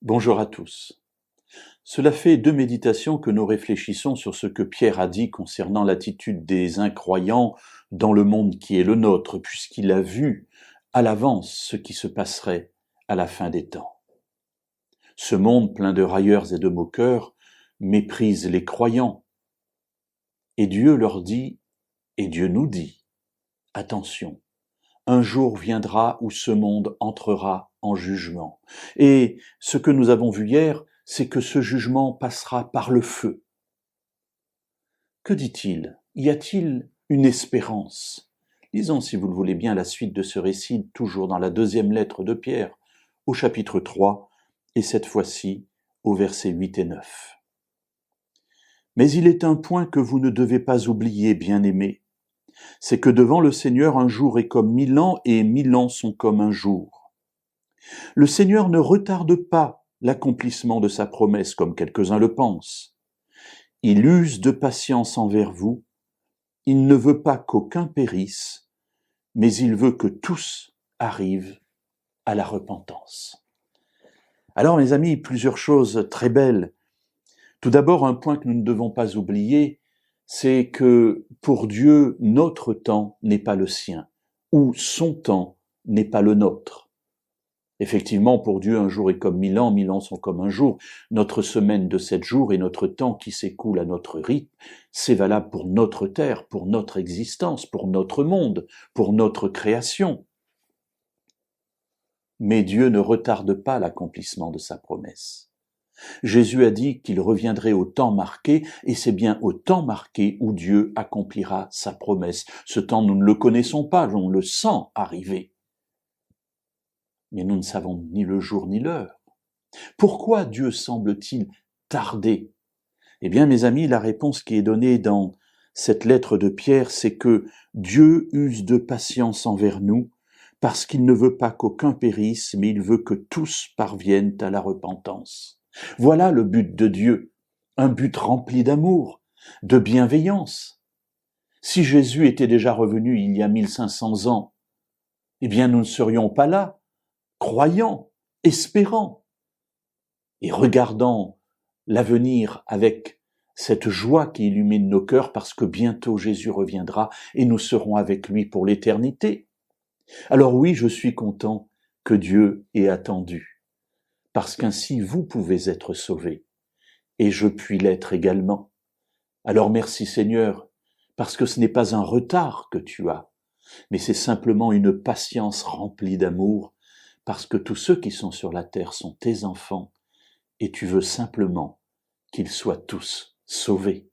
Bonjour à tous. Cela fait 2 méditations que nous réfléchissons sur ce que Pierre a dit concernant l'attitude des incroyants dans le monde qui est le nôtre, puisqu'il a vu à l'avance ce qui se passerait à la fin des temps. Ce monde plein de railleurs et de moqueurs méprise les croyants. Et Dieu leur dit, et Dieu nous dit, attention, un jour viendra où ce monde entrera en jugement. Et ce que nous avons vu hier, c'est que ce jugement passera par le feu. Que dit-il? Y a-t-il une espérance? Lisons, si vous le voulez bien, la suite de ce récit, toujours dans la 2e lettre de Pierre, au chapitre 3, et cette fois-ci au verset 8 et 9. Mais il est un point que vous ne devez pas oublier, bien-aimés, c'est que devant le Seigneur, un jour est comme 1000 ans, et 1000 ans sont comme un jour. Le Seigneur ne retarde pas l'accomplissement de sa promesse, comme quelques-uns le pensent. Il use de patience envers vous, il ne veut pas qu'aucun périsse, mais il veut que tous arrivent à la repentance. Alors, mes amis, plusieurs choses très belles. Tout d'abord, un point que nous ne devons pas oublier, c'est que pour Dieu, notre temps n'est pas le sien, ou son temps n'est pas le nôtre. Effectivement, pour Dieu, un jour est comme 1000 ans, 1000 ans sont comme un jour. Notre semaine de 7 jours et notre temps qui s'écoule à notre rythme, c'est valable pour notre terre, pour notre existence, pour notre monde, pour notre création. Mais Dieu ne retarde pas l'accomplissement de sa promesse. Jésus a dit qu'il reviendrait au temps marqué, et c'est bien au temps marqué où Dieu accomplira sa promesse. Ce temps, nous ne le connaissons pas, on le sent arriver. Mais nous ne savons ni le jour ni l'heure. Pourquoi Dieu semble-t-il tarder? Eh bien, mes amis, la réponse qui est donnée dans cette lettre de Pierre, c'est que Dieu use de patience envers nous, parce qu'il ne veut pas qu'aucun périsse, mais il veut que tous parviennent à la repentance. Voilà le but de Dieu, un but rempli d'amour, de bienveillance. Si Jésus était déjà revenu il y a 1500 ans, eh bien nous ne serions pas là, croyants, espérants, et regardant l'avenir avec cette joie qui illumine nos cœurs parce que bientôt Jésus reviendra et nous serons avec lui pour l'éternité. Alors oui, je suis content que Dieu ait attendu, parce qu'ainsi vous pouvez être sauvés, et je puis l'être également. Alors merci Seigneur, parce que ce n'est pas un retard que tu as, mais c'est simplement une patience remplie d'amour, parce que tous ceux qui sont sur la terre sont tes enfants, et tu veux simplement qu'ils soient tous sauvés.